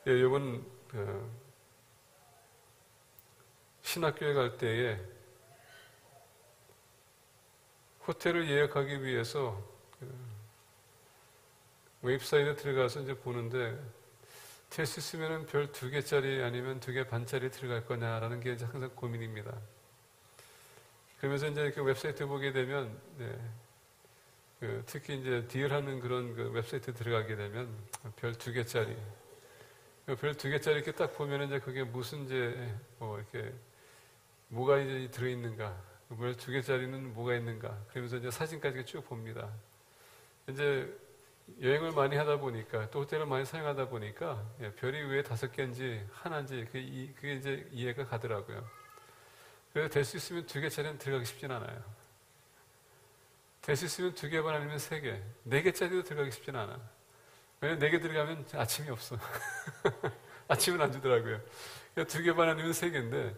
예, 요번 신학교에 갈 때에 호텔을 예약하기 위해서 웹사이트에 들어가서 이제 보는데 될 수 있으면 별 2개짜리 아니면 2개 반짜리 들어갈 거냐라는 게 이제 항상 고민입니다. 그러면서 이제 이렇게 웹사이트 보게 되면, 특히 이제 딜하는 그런 그 웹사이트 들어가게 되면 별 2개짜리, 별 2개짜리 이렇게 딱 보면 이제 그게 무슨 이제 이렇게 뭐가 이제 들어있는가, 별 2개짜리는 뭐가 있는가, 그러면서 이제 사진까지 쭉 봅니다. 이제 여행을 많이 하다 보니까 또 호텔을 많이 사용하다 보니까 별이 왜 5개인지 하나인지 그게 이제 이해가 가더라고요. 그래서 될 수 있으면 2개짜리는 들어가기 쉽진 않아요. 될 수 있으면 2개 반 아니면 3개, 4개짜리도 들어가기 쉽진 않아. 왜냐면 4개 들어가면 아침이 없어. 아침은 안 주더라고요. 2개 반 아니면 3개인데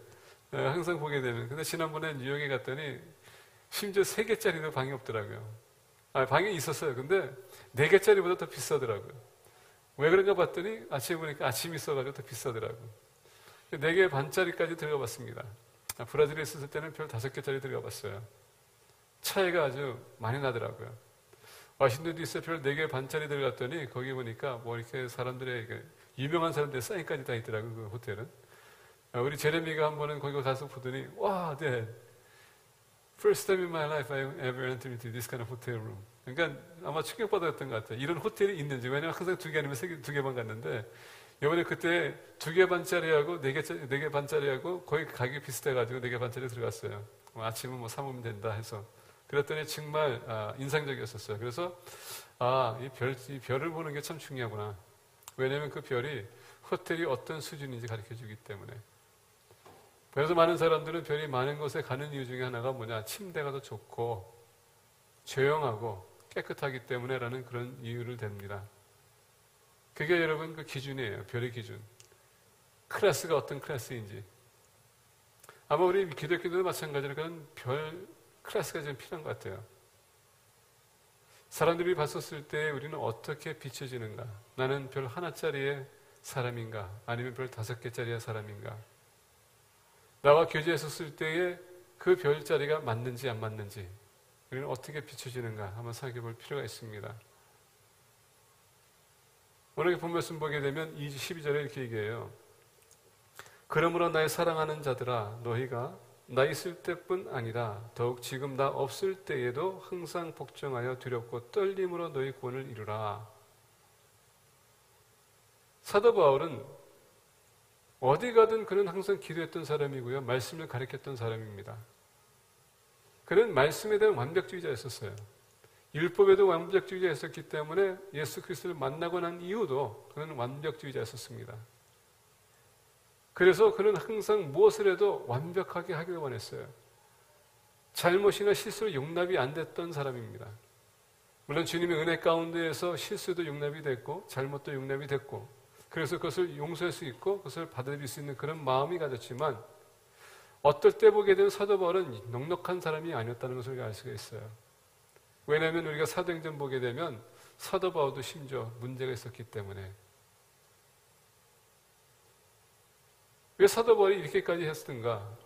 항상 보게 되면. 근데 지난번에 뉴욕에 갔더니 심지어 3개짜리도 방이 없더라고요. 방이 있었어요. 근데 4개짜리보다 더 비싸더라고요. 왜 그런가 봤더니 아침에 보니까 아침이 있어가지고 더 비싸더라고요. 4개 반짜리까지 들어가 봤습니다. 브라질에 있었을 때는 별 5개짜리 들어가 봤어요. 차이가 아주 많이 나더라고요. 워싱턴 DC에 별 4개 반짜리 들어갔더니 거기 보니까 뭐 이렇게 사람들의 유명한 사람들의 사인까지 다 있더라고요. 그 호텔은. 우리 제레미가 한 번은 거기 가서 보더니 와, 네. First time in my life I ever entered into this kind of hotel room. 그러니까 아마 충격받았던 것 같아요. 이런 호텔이 있는지. 왜냐면 항상 2개 아니면 2개 반 갔는데 이번에 그때 2개 반짜리하고 4개 반짜리하고 거의 가격이 비슷해가지고 4개 반짜리 들어갔어요. 아침은 뭐 사 먹으면 된다 해서. 그랬더니 정말 인상적이었었어요. 그래서 이 별을 보는 게 참 중요하구나. 왜냐면 그 별이 호텔이 어떤 수준인지 가르쳐주기 때문에. 그래서 많은 사람들은 별이 많은 곳에 가는 이유 중에 하나가 뭐냐, 침대가 더 좋고 조용하고 깨끗하기 때문에라는 그런 이유를 댑니다. 그게 여러분 그 기준이에요. 별의 기준. 클래스가 어떤 클래스인지. 아마 우리 기독교도 마찬가지로 그런 별 클래스가 좀 필요한 것 같아요. 사람들이 봤었을 때 우리는 어떻게 비춰지는가? 나는 별 하나짜리의 사람인가? 아니면 별 5개짜리의 사람인가? 나와 교제했었을 때에 그 별자리가 맞는지 안 맞는지 우리는 어떻게 비춰지는가 한번 생각해 볼 필요가 있습니다. 오늘 본 말씀 보게 되면 12절에 이렇게 얘기해요. 그러므로 나의 사랑하는 자들아 너희가 나 있을 때뿐 아니라 더욱 지금 나 없을 때에도 항상 복종하여 두렵고 떨림으로 너희 구원을 이루라. 사도 바울은 어디 가든 그는 항상 기도했던 사람이고요. 말씀을 가르쳤던 사람입니다. 그는 말씀에 대한 완벽주의자였었어요. 율법에도 완벽주의자였었기 때문에 예수 그리스도를 만나고 난 이후도 그는 완벽주의자였었습니다. 그래서 그는 항상 무엇을 해도 완벽하게 하기를 원했어요. 잘못이나 실수로 용납이 안 됐던 사람입니다. 물론 주님의 은혜 가운데에서 실수도 용납이 됐고 잘못도 용납이 됐고 그래서 그것을 용서할 수 있고 그것을 받아들일 수 있는 그런 마음이 가졌지만 어떨 때 보게 되면 사도 바울은 넉넉한 사람이 아니었다는 것을 알 수가 있어요. 왜냐하면 우리가 사도행전 보게 되면 사도 바울도 심지어 문제가 있었기 때문에. 왜 사도 바울이 이렇게까지 했던가?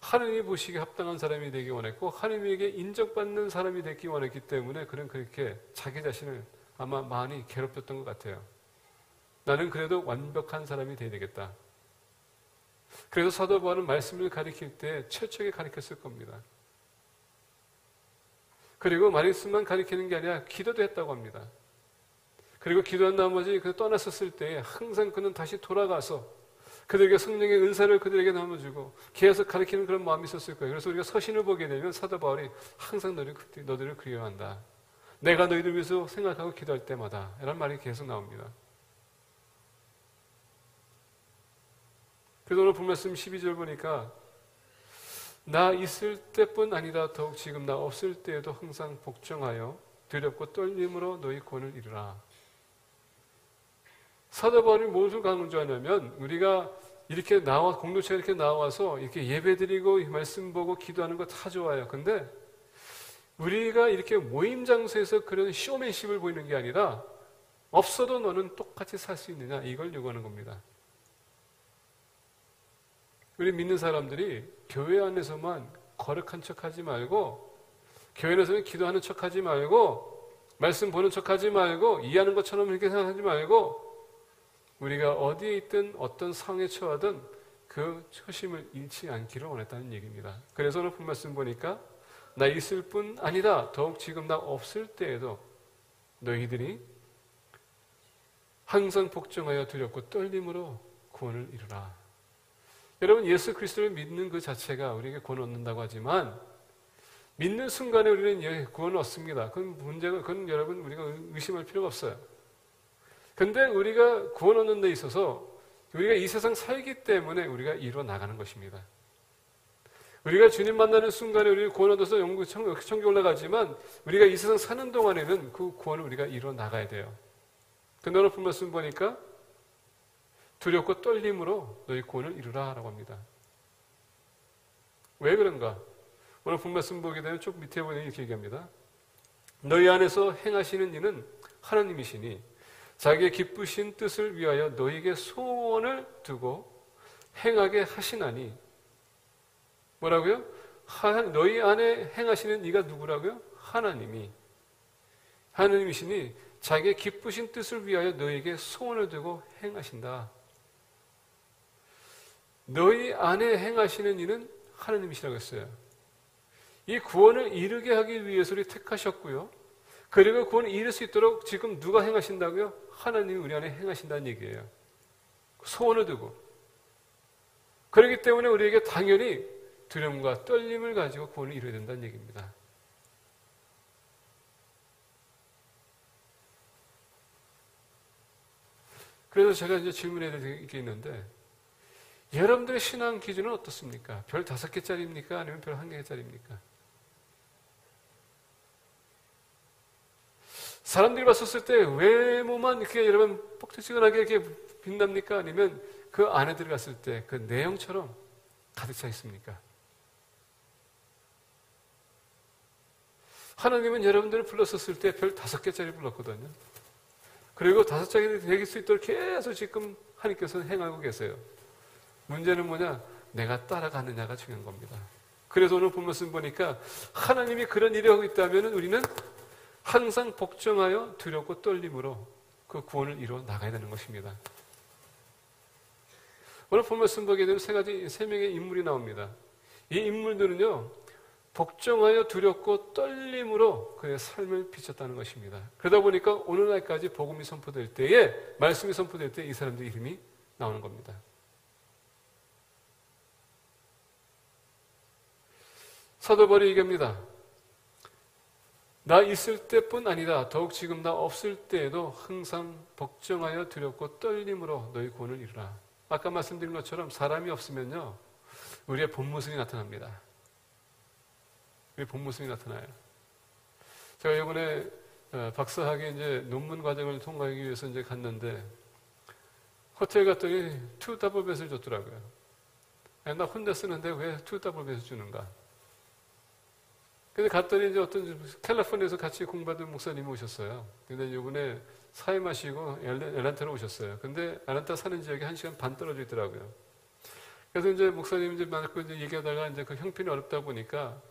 하느님이 보시기에 합당한 사람이 되기 원했고 하느님에게 인정받는 사람이 되기 원했기 때문에 그는 그렇게 자기 자신을 아마 많이 괴롭혔던 것 같아요. 나는 그래도 완벽한 사람이 되어야 되겠다. 그래서 사도 바울은 말씀을 가르칠 때 철저하게 가르쳤을 겁니다. 그리고 말씀만 가르치는 게 아니라 기도도 했다고 합니다. 그리고 기도한 나머지 그 떠났었을 때 항상 그는 다시 돌아가서 그들에게 성령의 은사를 그들에게 나눠주고 계속 가르치는 그런 마음이 있었을 거예요. 그래서 우리가 서신을 보게 되면 사도 바울이 항상 너희를 그리워한다. 내가 너희들 위해서 생각하고 기도할 때마다 이런 말이 계속 나옵니다. 그래서 오늘 본 말씀 12절 보니까 나 있을 때뿐 아니라 더욱 지금 나 없을 때에도 항상 복종하여 두렵고 떨림으로 너희 구원을 이루라. 사도 바울이 무엇을 강조하냐면 우리가 이렇게 공동체에 이렇게 나와서 이렇게 예배드리고 말씀 보고 기도하는 거 다 좋아요. 근데 우리가 이렇게 모임 장소에서 그런 쇼맨십을 보이는 게 아니라 없어도 너는 똑같이 살 수 있느냐? 이걸 요구하는 겁니다. 우리 믿는 사람들이 교회 안에서만 거룩한 척하지 말고, 교회 안에서는 기도하는 척하지 말고, 말씀 보는 척하지 말고, 이해하는 것처럼 이렇게 생각하지 말고, 우리가 어디에 있든 어떤 상황에 처하든 그 초심을 잃지 않기를 원했다는 얘기입니다. 그래서 오늘 본 말씀 보니까 나 있을 뿐 아니다. 더욱 지금 나 없을 때에도 너희들이 항상 복종하여 두렵고 떨림으로 구원을 이루라. 여러분, 예수 그리스도를 믿는 그 자체가 우리에게 구원을 얻는다고 하지만 믿는 순간에 우리는 구원을 얻습니다. 그건 여러분 우리가 의심할 필요가 없어요. 근데 우리가 구원 얻는 데 있어서 우리가 이 세상 살기 때문에 우리가 이루어 나가는 것입니다. 우리가 주님 만나는 순간에 우리를 구원 얻어서 영국 천국에 올라가지만 우리가 이 세상 사는 동안에는 그 구원을 우리가 이루어 나가야 돼요. 근데 오늘 본 말씀 보니까 두렵고 떨림으로 너희 구원을 이루라 라고 합니다. 왜 그런가? 오늘 본 말씀 보게 되면 쭉 밑에 보면 이렇게 얘기합니다. 너희 안에서 행하시는 이는 하나님이시니 자기의 기쁘신 뜻을 위하여 너희에게 소원을 두고 행하게 하시나니 뭐라고요? 너희 안에 행하시는 이가 누구라고요? 하나님이시니 자기의 기쁘신 뜻을 위하여 너희에게 소원을 두고 행하신다. 너희 안에 행하시는 이는 하나님이시라고 했어요. 이 구원을 이루게 하기 위해서 우리 택하셨고요. 그리고 구원을 이룰 수 있도록 지금 누가 행하신다고요? 하나님이 우리 안에 행하신다는 얘기예요. 소원을 두고. 그렇기 때문에 우리에게 당연히 두려움과 떨림을 가지고 구원을 이루어야 된다는 얘기입니다. 그래서 제가 이제 질문해야 될 게 있는데, 여러분들의 신앙 기준은 어떻습니까? 별 5개짜리입니까? 아니면 별 1개짜리입니까? 사람들이 봤었을 때 외모만 이렇게 여러분 뻑적지근하게 이렇게 빛납니까? 아니면 그 안에 들어갔을 때 그 내용처럼 가득 차 있습니까? 하나님은 여러분들을 불렀었을 때 별 5개짜리 불렀거든요. 그리고 5개짜리 될 수 있도록 계속 지금 하나님께서는 행하고 계세요. 문제는 뭐냐? 내가 따라가느냐가 중요한 겁니다. 그래서 오늘 본 말씀 보니까 하나님이 그런 일을 하고 있다면 우리는 항상 복종하여 두렵고 떨림으로 그 구원을 이루어 나가야 되는 것입니다. 오늘 본 말씀 보게 되면 세 명의 인물이 나옵니다. 이 인물들은요, 복종하여 두렵고 떨림으로 그의 삶을 비쳤다는 것입니다. 그러다 보니까 오늘날까지 복음이 선포될 때에, 말씀이 선포될 때 이 사람들 이름이 나오는 겁니다. 사도 바울이 얘기합니다. 나 있을 때뿐 아니다. 더욱 지금 나 없을 때에도 항상 복종하여 두렵고 떨림으로 너희 구원을 이루라. 아까 말씀드린 것처럼 사람이 없으면요, 우리의 본 모습이 나타납니다. 우리 본 모습이 나타나요. 제가 이번에 박사학위 이제 논문 과정을 통과하기 위해서 이제 갔는데 호텔 갔더니 2더블벳을 줬더라고요. 나 혼자 쓰는데 왜 2더블벳을 주는가? 근데 갔더니 이제 어떤 캘리포니아에서 같이 공부하던 목사님이 오셨어요. 근데 이번에 사임하시고 애틀랜타로 오셨어요. 근데 애틀랜타 사는 지역이 1시간 반 떨어져 있더라고요. 그래서 이제 목사님 이제 만나고 이제 얘기하다가 이제 그 형편이 어렵다 보니까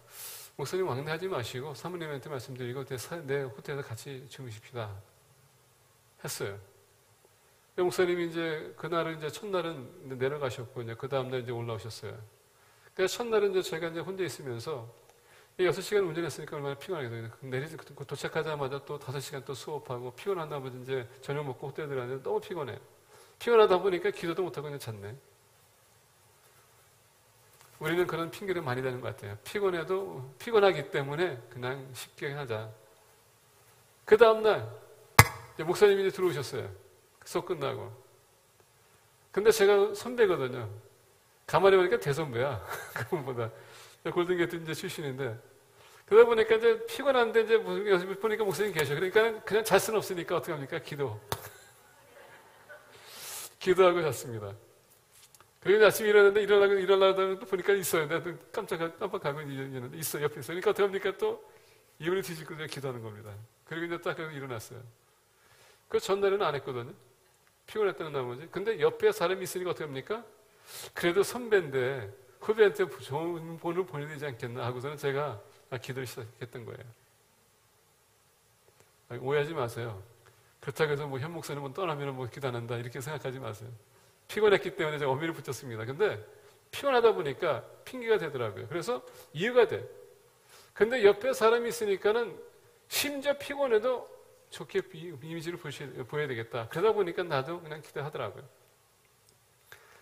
목사님 왕래하지 마시고 사모님한테 말씀드리고 내 호텔에서 같이 주무십시다 했어요. 목사님이 이제 그날은 이제 첫날은 내려가셨고 이제 그 다음날 이제 올라오셨어요. 그래서 첫날은 이제 제가 이제 혼자 있으면서 6시간 운전했으니까 얼마나 피곤하겠어요. 도착하자마자 또 5시간 또 수업하고 피곤한 나머지 이제 저녁 먹고 호텔에 들어갔는데 너무 피곤해요. 피곤하다 보니까 기도도 못하고 그냥 잤네. 우리는 그런 핑계를 많이 대는 것 같아요. 피곤해도 피곤하기 때문에 그냥 쉽게 하자. 그 다음날 목사님이 이제 들어오셨어요. 수업 끝나고. 근데 제가 선배거든요. 가만히 보니까 대선배야. 그분보다. 골든게이트 이제 출신인데. 그러다 보니까 이제 피곤한데 이제 보니까 목사님 계셔. 그러니까 그냥 잘 수는 없으니까 어떻게 합니까? 기도하고 잤습니다. 그리고 아침에 일어났는데 일어나다 보니까 있어요. 내가 깜빡하고 있는데 있어, 옆에 있어. 그러니까 어떻게 합니까? 또 이불을 뒤집고 기도하는 겁니다. 그리고 이제 딱 일어났어요. 그 전날에는 안 했거든요. 피곤했다는 나머지. 근데 옆에 사람이 있으니까 어떻게 합니까? 그래도 선배인데 후배한테 좋은 본을 보내야 되지 않겠나 하고서는 제가 기도를 시작했던 거예요. 오해하지 마세요. 그렇다고 해서 뭐 현 목사님 떠나면 뭐 기도 안 한다 이렇게 생각하지 마세요. 피곤했기 때문에 제가 어미를 붙였습니다. 근데 피곤하다 보니까 핑계가 되더라고요. 그래서 이해가 돼. 근데 옆에 사람이 있으니까는 심지어 피곤해도 좋게 이미지를 보여야 되겠다. 그러다 보니까 나도 그냥 기도하더라고요.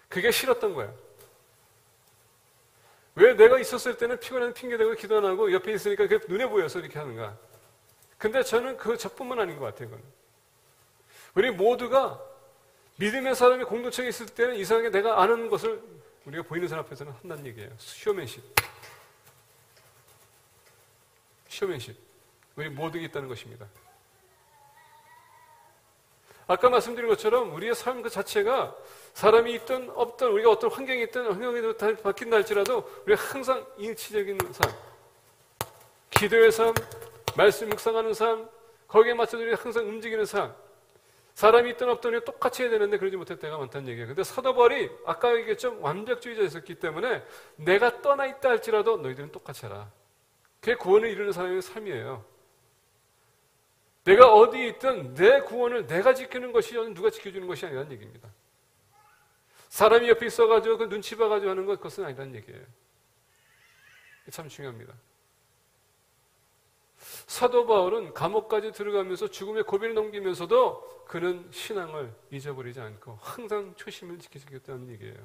그게 싫었던 거예요. 왜 내가 있었을 때는 피곤한 핑계대고 기도 안 하고 옆에 있으니까 그게 눈에 보여서 이렇게 하는가. 근데 저는 저뿐만 아닌 것 같아요. 그건. 우리 모두가 믿음의 사람이 공동체에 있을 때는 이상하게 내가 아는 것을 우리가 보이는 사람 앞에서는 한다는 얘기예요. 쇼맨십. 쇼맨십. 우리 모두가 있다는 것입니다. 아까 말씀드린 것처럼 우리의 삶 그 자체가 사람이 있든 없든 우리가 어떤 환경이 있든 환경이 다 바뀐다 할지라도 우리가 항상 일치적인 삶, 기도의 삶, 말씀 묵상하는 삶, 거기에 맞춰서 우리가 항상 움직이는 삶, 사람이 있든 없든 우리가 똑같이 해야 되는데 그러지 못할 때가 많다는 얘기예요. 근데 사도 바울이 아까 얘기했죠. 완벽주의자였기 때문에 내가 떠나 있다 할지라도 너희들은 똑같이 해라. 그게 구원을 이루는 사람의 삶이에요. 내가 어디에 있든 내 구원을 내가 지키는 것이 누가 지켜주는 것이 아니라는 얘기입니다. 사람이 옆에 있어가지고 그 눈치 봐가지고 하는 것, 그것은 아니라는 얘기예요. 참 중요합니다. 사도 바울은 감옥까지 들어가면서 죽음의 고비를 넘기면서도 그는 신앙을 잊어버리지 않고 항상 초심을 지키겠다는 얘기예요.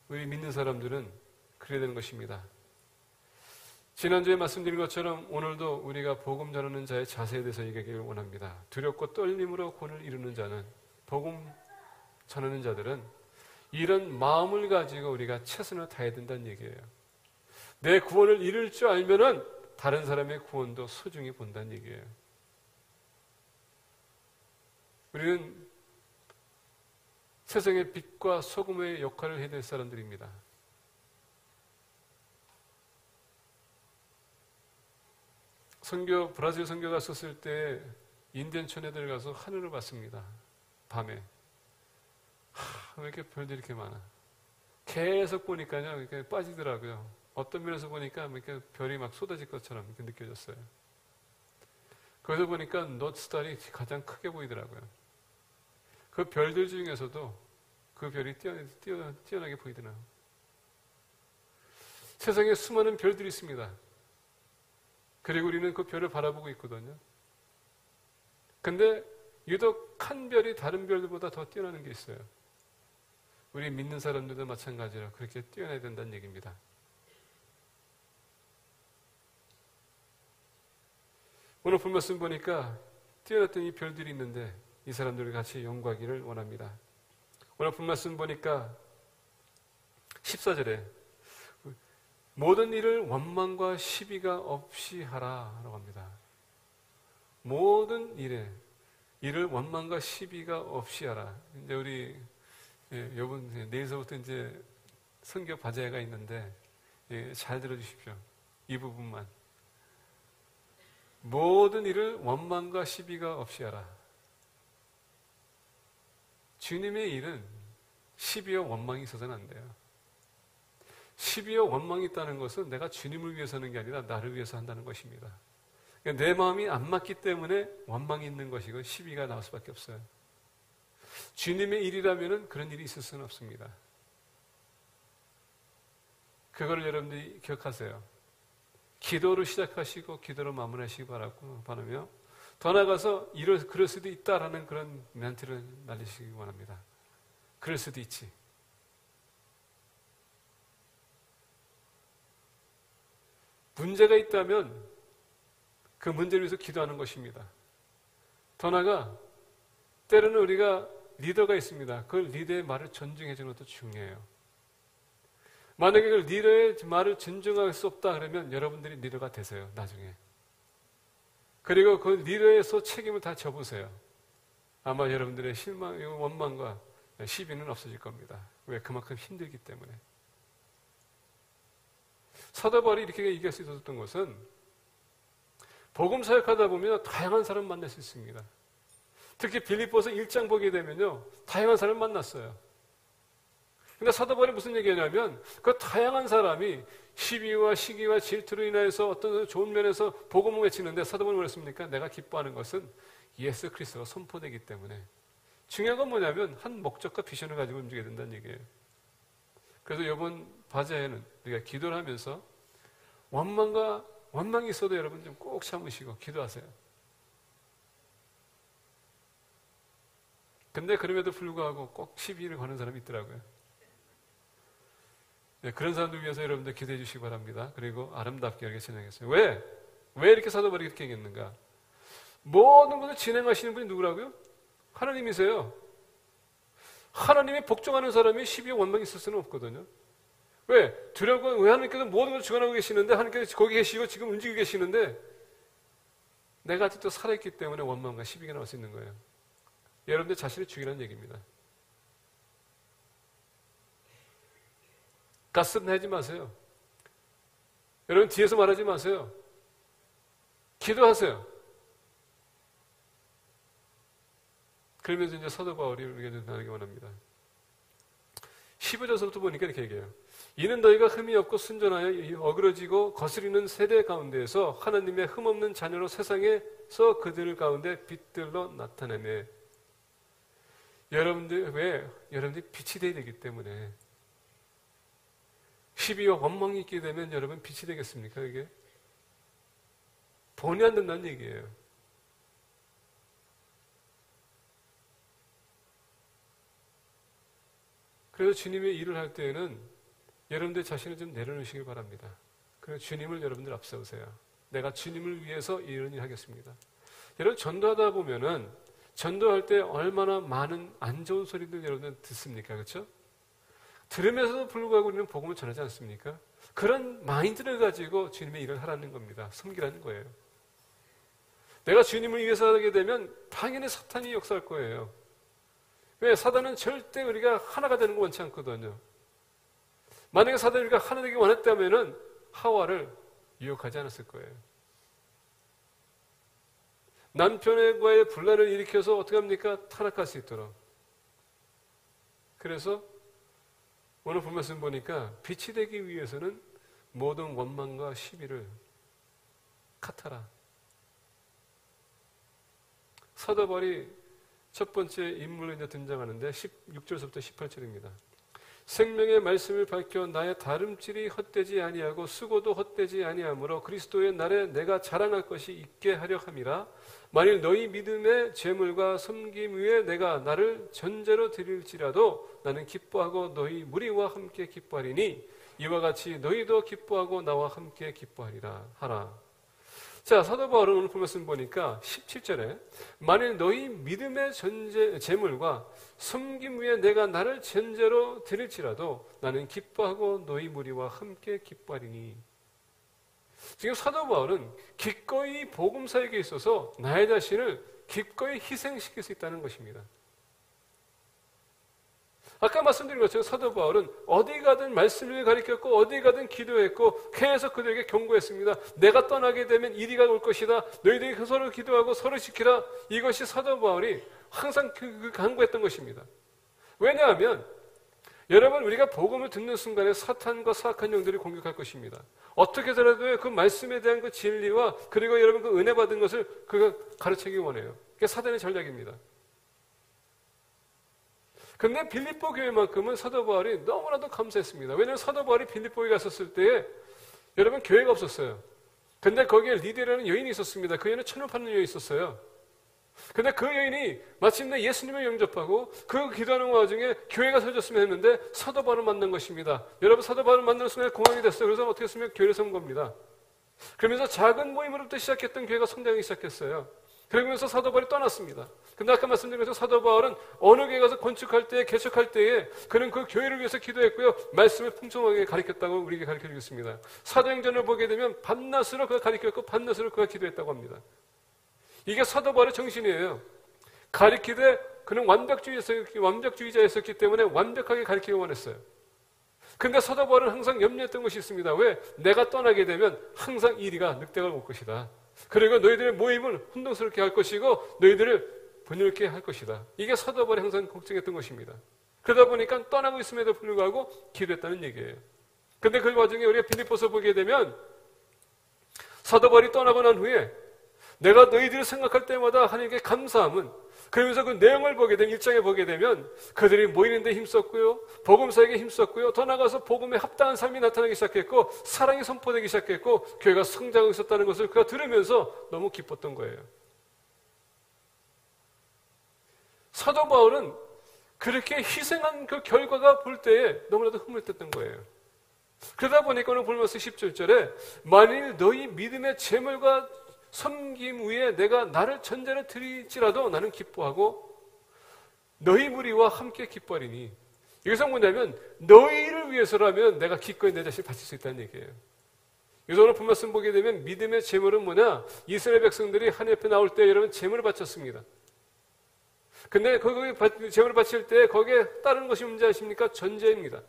우리 믿는 사람들은 그래야 되는 것입니다. 지난주에 말씀드린 것처럼 오늘도 우리가 복음 전하는 자의 자세에 대해서 얘기하기를 원합니다. 두렵고 떨림으로 구원을 이루는 자는, 복음 전하는 자들은 이런 마음을 가지고 우리가 최선을 다해야 된다는 얘기예요. 내 구원을 이룰 줄 알면은 다른 사람의 구원도 소중히 본다는 얘기예요. 우리는 세상의 빛과 소금의 역할을 해야 될 사람들입니다. 브라질 선교 갔었을 때 인디언촌에 들어가서 하늘을 봤습니다. 밤에. 왜 이렇게 별들이 이렇게 많아? 계속 보니까요, 이렇게 빠지더라고요. 어떤 면에서 보니까 이렇게 별이 막 쏟아질 것처럼 이렇게 느껴졌어요. 거기서 보니까 노스달이 가장 크게 보이더라고요. 그 별들 중에서도 그 별이 뛰어나게 보이더라고요. 세상에 수많은 별들이 있습니다. 그리고 우리는 그 별을 바라보고 있거든요. 근데 유독 한 별이 다른 별들보다 더 뛰어나는 게 있어요. 우리 믿는 사람들도 마찬가지로 그렇게 뛰어나야 된다는 얘기입니다. 오늘 본 말씀 보니까 뛰어났던 이 별들이 있는데 이 사람들과 같이 연구하기를 원합니다. 오늘 본 말씀 보니까 14절에 모든 일을 원망과 시비가 없이 하라라고 합니다. 모든 일을 원망과 시비가 없이 하라. 이제 우리 여러분 내일서부터 이제 선교 과제가 있는데 잘 들어주십시오. 이 부분만. 모든 일을 원망과 시비가 없이 하라. 주님의 일은 시비와 원망이 있어서는 안 돼요. 시비와 원망이 있다는 것은 내가 주님을 위해서 하는 게 아니라 나를 위해서 한다는 것입니다. 그러니까 내 마음이 안 맞기 때문에 원망이 있는 것이고 시비가 나올 수밖에 없어요. 주님의 일이라면 그런 일이 있을 수는 없습니다. 그거를 여러분들이 기억하세요. 기도로 시작하시고 기도로 마무리하시기 바라며 더 나아가서 그럴 수도 있다라는 그런 멘트를 날리시기 원합니다. 그럴 수도 있지. 문제가 있다면 그 문제를 위해서 기도하는 것입니다. 더 나아가 때로는 우리가 리더가 있습니다. 그 리더의 말을 존중해 주는 것도 중요해요. 만약에 그 리더의 말을 존중할 수 없다 그러면 여러분들이 리더가 되세요. 나중에. 그리고 그 리더에서 책임을 다 져보세요. 아마 여러분들의 원망과 시비는 없어질 겁니다. 왜? 그만큼 힘들기 때문에. 사도 바울이 이렇게 얘기할 수 있었던 것은 복음 사역하다 보면 다양한 사람 만날 수 있습니다. 특히 빌립보서 1장 보게 되면요, 다양한 사람 만났어요. 근데 사도 바울이 무슨 얘기냐면 그 다양한 사람이 시비와 시기와 질투로 인해서 어떤 좋은 면에서 복음을 외치는데 사도 바울이 뭐랬습니까? 내가 기뻐하는 것은 예수 그리스도가 선포되기 때문에. 중요한 건 뭐냐면 한 목적과 비전을 가지고 움직여야 된다는 얘기예요. 그래서 이번 바자회는 우리가 기도를 하면서 원망이 있어도 여러분 좀 꼭 참으시고 기도하세요. 근데 그럼에도 불구하고 꼭 시비를 거는 사람이 있더라고요. 네, 그런 사람들 위해서 여러분들 기도해 주시기 바랍니다. 그리고 아름답게 이렇게 진행했어요. 왜 이렇게 사도 바울이 이렇게 얘기했는가? 모든 것을 진행하시는 분이 누구라고요? 하나님이세요. 하나님이 복종하는 사람이 시비에 원망이 있을 수는 없거든요. 왜 하나님께서 모든 것을 주관하고 계시는데, 하나님께서 거기 계시고 지금 움직이고 계시는데 내가 아직도 살아있기 때문에 원망과 시비가 나올 수 있는 거예요. 여러분들 자신을 죽이라는 얘기입니다. 가스 내지 마세요. 여러분 뒤에서 말하지 마세요. 기도하세요. 그러면서 이제 사도 바울이 우리에게 나누기 원합니다. 15절부터 보니까 이렇게 얘기해요. 이는 너희가 흠이 없고 순전하여 어그러지고 거스리는 세대 가운데에서 하나님의 흠없는 자녀로 세상에서 그들 가운데 빛들로 나타내매. 여러분들이 빛이 되어야 되기 때문에. 시비와 원망이 있게 되면 여러분 빛이 되겠습니까? 이게 본이 안 된다는 얘기예요. 그래서 주님의 일을 할 때에는 여러분들 자신을 좀 내려놓으시길 바랍니다. 그래서 주님을 여러분들 앞세우세요. 내가 주님을 위해서 이런 일 하겠습니다. 여러분 전도하다 보면은 전도할 때 얼마나 많은 안 좋은 소리들 여러분들 듣습니까? 그렇죠? 들으면서도 불구하고 우리는 복음을 전하지 않습니까? 그런 마인드를 가지고 주님의 일을 하라는 겁니다. 섬기라는 거예요. 내가 주님을 위해서 하게 되면 당연히 사탄이 역사할 거예요. 왜? 사단은 절대 우리가 하나가 되는 거 원치 않거든요. 만약에 사단이 우리가 하나 되기 원했다면은 하와를 유혹하지 않았을 거예요. 남편과의 분란을 일으켜서 어떻게 합니까? 타락할 수 있도록. 그래서 오늘 본 말씀 보니까 빛이 되기 위해서는 모든 원망과 시비를 카타라. 사도 바울이 첫 번째 인물로 이제 등장하는데 16절부터 18절입니다. 생명의 말씀을 밝혀 나의 다름질이 헛되지 아니하고 수고도 헛되지 아니하므로 그리스도의 날에 내가 자랑할 것이 있게 하려 함이라. 만일 너희 믿음의 재물과 섬김 위에 내가 나를 전제로 드릴지라도 나는 기뻐하고 너희 무리와 함께 기뻐하리니 이와 같이 너희도 기뻐하고 나와 함께 기뻐하리라 하라. 자, 사도 바울은 오늘 본 말씀 보니까 17절에 만일 너희 믿음의 재물과 섬김 위에 내가 나를 전제로 드릴지라도 나는 기뻐하고 너희 무리와 함께 기뻐하리니. 지금 사도 바울은 기꺼이 복음 사역에 있어서 나의 자신을 기꺼이 희생시킬 수 있다는 것입니다. 아까 말씀드린 것처럼 사도 바울은 어디 가든 말씀을 가르쳤고 어디 가든 기도했고 계속 그들에게 경고했습니다. 내가 떠나게 되면 이리가 올 것이다. 너희들이 서로 기도하고 서로 지키라. 이것이 사도 바울이 항상 강구했던 것입니다. 왜냐하면 여러분 우리가 복음을 듣는 순간에 사탄과 사악한 영들이 공격할 것입니다. 어떻게 해서라도 그 말씀에 대한 그 진리와 그리고 여러분 그 은혜 받은 것을 그가 가르치기 원해요. 그게 사단의 전략입니다. 근데 빌립보 교회만큼은 사도 바울이 너무나도 감사했습니다. 왜냐하면 사도 바울이 빌립보에 갔었을 때에 여러분 교회가 없었어요. 근데 거기에 리디라는 여인이 있었습니다. 그 여인은 천을 받는 여인이 있었어요. 근데 그 여인이 마침내 예수님을 영접하고 그 기도하는 와중에 교회가 세워졌으면 했는데 사도 바울을 만난 것입니다. 여러분 사도 바울을 만나는 순간 공황이 됐어요. 그래서 어떻게 했으면 교회를 세운 겁니다. 그러면서 작은 모임으로부터 시작했던 교회가 성장하기 시작했어요. 그러면서 사도 바울이 떠났습니다. 근데 아까 말씀드린 것처럼 사도 바울은 어느 교회 가서 건축할 때, 개척할 때에 그는 그 교회를 위해서 기도했고요. 말씀을 풍성하게 가르쳤다고 우리에게 가르쳐주고 있습니다. 사도행전을 보게 되면 밤낮으로 그가 가르쳤고 밤낮으로 그가 기도했다고 합니다. 이게 사도 바울의 정신이에요. 가르치되 그는 완벽주의자였었기 때문에 완벽하게 가르치기 원했어요. 근데 사도 바울은 항상 염려했던 것이 있습니다. 왜? 내가 떠나게 되면 항상 이리가 늑대가 올 것이다. 그리고 너희들의 모임을 혼동스럽게 할 것이고 너희들을 분열케 할 것이다. 이게 사도 바울이 항상 걱정했던 것입니다. 그러다 보니까 떠나고 있음에도 불구하고 기도했다는 얘기예요. 근데 그 와중에 우리가 빌립보서 보게 되면 사도 바울이 떠나고 난 후에 내가 너희들을 생각할 때마다 하나님께 감사함은, 그러면서 그 내용을 보게 되면 1장에 보게 되면 그들이 모이는데 힘썼고요, 복음사에게 힘썼고요, 더 나아가서 복음에 합당한 삶이 나타나기 시작했고 사랑이 선포되기 시작했고 교회가 성장하고 있었다는 것을 그가 들으면서 너무 기뻤던 거예요. 사도 바울은 그렇게 희생한 그 결과가 볼 때에 너무나도 흐뭇했던 거예요. 그러다 보니까 오늘 본문서 17절에 만일 너희 믿음의 재물과 섬김 위에 내가 나를 전제로 드릴지라도 나는 기뻐하고 너희 무리와 함께 기뻐하리니, 여기서 뭐냐면 너희를 위해서라면 내가 기꺼이 내 자신을 바칠 수 있다는 얘기예요. 그래서 오늘 본문 말씀 보게 되면 믿음의 재물은 뭐냐, 이스라엘 백성들이 하나님 앞에 나올 때 여러분 재물을 바쳤습니다. 근데 거기 재물을 바칠 때 거기에 따르는 것이 뭔지 아십니까? 전제입니다.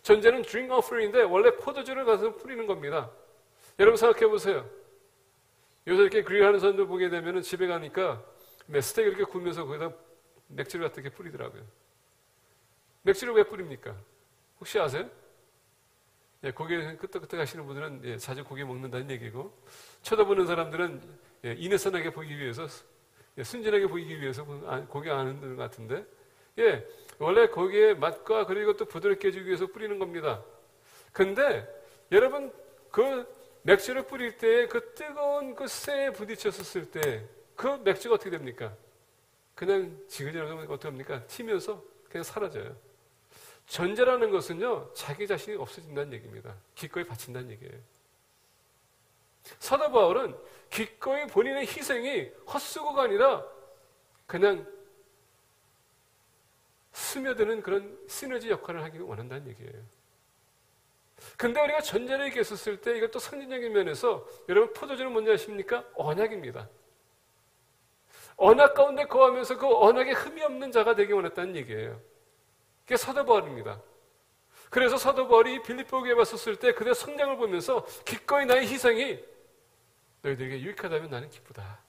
전제는 drink offering인데 원래 포도주를 가서 뿌리는 겁니다. 여러분 생각해 보세요. 요새 이렇게 그릴하는 사람들 보게 되면 집에 가니까 스테이크 이렇게 구우면서 거기다 맥주를 갖다 이렇게 뿌리더라고요. 맥주를 왜 뿌립니까? 혹시 아세요? 예, 고개 끄떡끄떡 하시는 분들은 예, 자주 고기 먹는다는 얘기고, 쳐다보는 사람들은 예, 인내선하게 보이기 위해서, 예, 순진하게 보이기 위해서 고개 안 흔드는 것 같은데, 예, 원래 고기의 맛과 그리고 또 부드럽게 해주기 위해서 뿌리는 겁니다. 근데 여러분 그 맥주를 뿌릴 때 그 뜨거운 그 쇠에 부딪혔을 때 그 맥주가 어떻게 됩니까? 그냥 지그재그하면 어떻게 합니까? 튀면서 그냥 사라져요. 전제라는 것은요, 자기 자신이 없어진다는 얘기입니다. 기꺼이 바친다는 얘기예요. 사도 바울은 기꺼이 본인의 희생이 헛수고가 아니라 그냥 스며드는 그런 시너지 역할을 하기를 원한다는 얘기예요. 근데 우리가 전제를 이렇게 썼을 때 이것도 상징적인 면에서 여러분 포도주는 뭔지 아십니까? 언약입니다. 언약 가운데 거하면서 그 언약에 흠이 없는 자가 되기 원했다는 얘기예요. 그게 사도 바울입니다. 그래서 사도 바울이 빌립보 교회에 왔었을 때 그들의 성장을 보면서 기꺼이 나의 희생이 너희들에게 유익하다면 나는 기쁘다.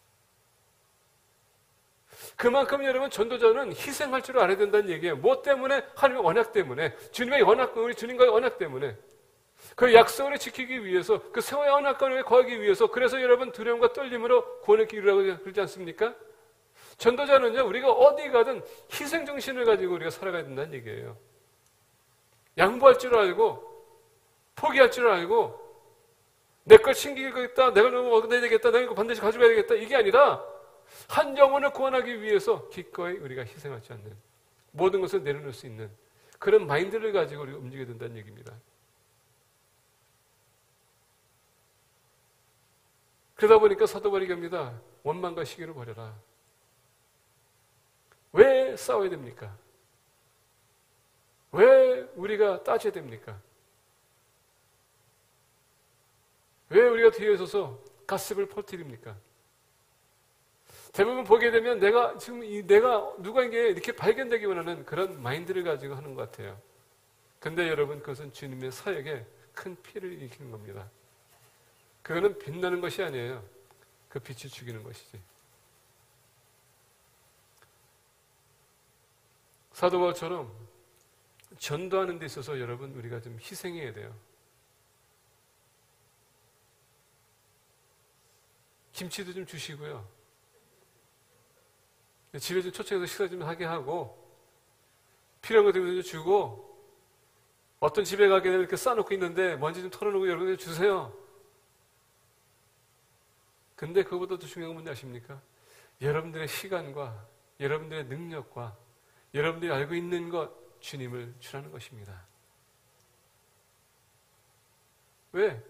그만큼 여러분 전도자는 희생할 줄 알아야 된다는 얘기예요. 뭐 때문에? 하나님의 언약 때문에, 주님의 언약, 우리 주님과의 언약 때문에, 그 약속을 지키기 위해서, 그 세워야 언약 가운데 거하기 위해서. 그래서 여러분 두려움과 떨림으로 구원을 기르라고 그러지 않습니까? 전도자는요, 우리가 어디 가든 희생 정신을 가지고 우리가 살아가야 된다는 얘기예요. 양보할 줄 알고, 포기할 줄 알고, 내 걸 챙기겠다, 내가 너무 얻어야 되겠다, 내가 이거 반드시 가져가야 되겠다, 이게 아니라 한 영혼을 구원하기 위해서 기꺼이 우리가 희생하지 않는, 모든 것을 내려놓을 수 있는 그런 마인드를 가지고 우리가 움직여야 된다는 얘기입니다. 그러다 보니까 사도 바울이 합니다. 원망과 시기를 버려라. 왜 싸워야 됩니까? 왜 우리가 따져야 됩니까? 왜 우리가 뒤에 서서 가십을 퍼뜨립니까? 대부분 보게 되면 내가 누구에게 이렇게 발견되기 원하는 그런 마인드를 가지고 하는 것 같아요. 근데 여러분, 그것은 주님의 사역에 큰 피해를 일으키는 겁니다. 그거는 빛나는 것이 아니에요. 그 빛이 죽이는 것이지. 사도 바울처럼 전도하는 데 있어서 여러분 우리가 좀 희생해야 돼요. 김치도 좀 주시고요. 집에 좀 초청해서 식사 좀 하게 하고, 필요한 것들 좀 주고, 어떤 집에 가게 되면 이렇게 쌓아놓고 있는데 먼지 좀 털어놓고 여러분들 주세요. 근데 그것보다 더 중요한 건 뭔지 아십니까? 여러분들의 시간과 여러분들의 능력과 여러분들이 알고 있는 것, 주님을 주라는 것입니다. 왜?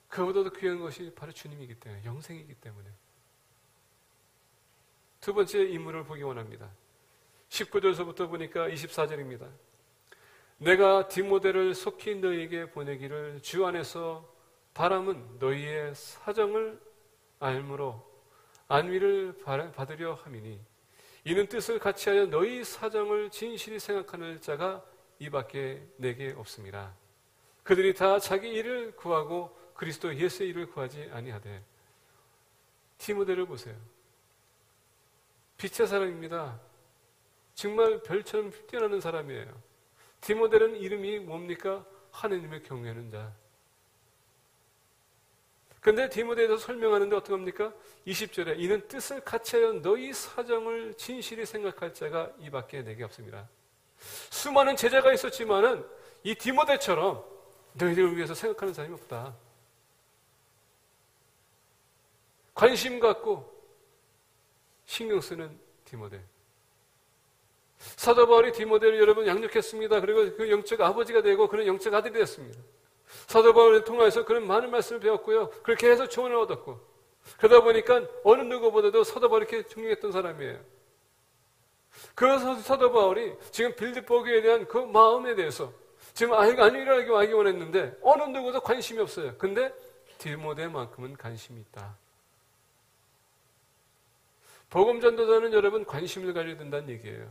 그보다도 귀한 것이 바로 주님이기 때문에, 영생이기 때문에. 두 번째 인물을 보기 원합니다. 19절서부터 보니까 24절입니다. 내가 디모데를 속히 너희에게 보내기를 주 안에서 바람은 너희의 사정을 알므로 안위를 받으려 함이니, 이는 뜻을 같이하여 너희 사정을 진실히 생각하는 자가 이밖에 내게 없습니다. 그들이 다 자기 일을 구하고 그리스도 예수의 일을 구하지 아니하되 디모데를 보세요. 빛의 사람입니다. 정말 별처럼 뛰어나는 사람이에요. 디모데는 이름이 뭡니까? 하느님을 경외하는 자. 근데 디모데에 대해서 설명하는데 어떻게 합니까? 20절에 이는 뜻을 같이하여 너희 사정을 진실히 생각할 자가 이밖에 내게 없습니다. 수많은 제자가 있었지만은 이 디모데처럼 너희들을 위해서 생각하는 사람이 없다. 관심 갖고 신경 쓰는 디모데. 사도 바울이 디모데를 여러분 양육했습니다. 그리고 그 영적 아버지가 되고 그런 영적 아들이 됐습니다. 사도 바울을 통해서 그런 많은 말씀을 배웠고요. 그렇게 해서 조언을 얻었고 그러다 보니까 어느 누구보다도 사도 바울이 이렇게 존경했던 사람이에요. 그 사도 바울이 지금 빌립보 교회에 대한 그 마음에 대해서 지금 안일하게 하기 원했는데 어느 누구도 관심이 없어요. 근데 디모데만큼은 관심이 있다. 복음 전도자는 여러분 관심을 가져야 된다는 얘기예요.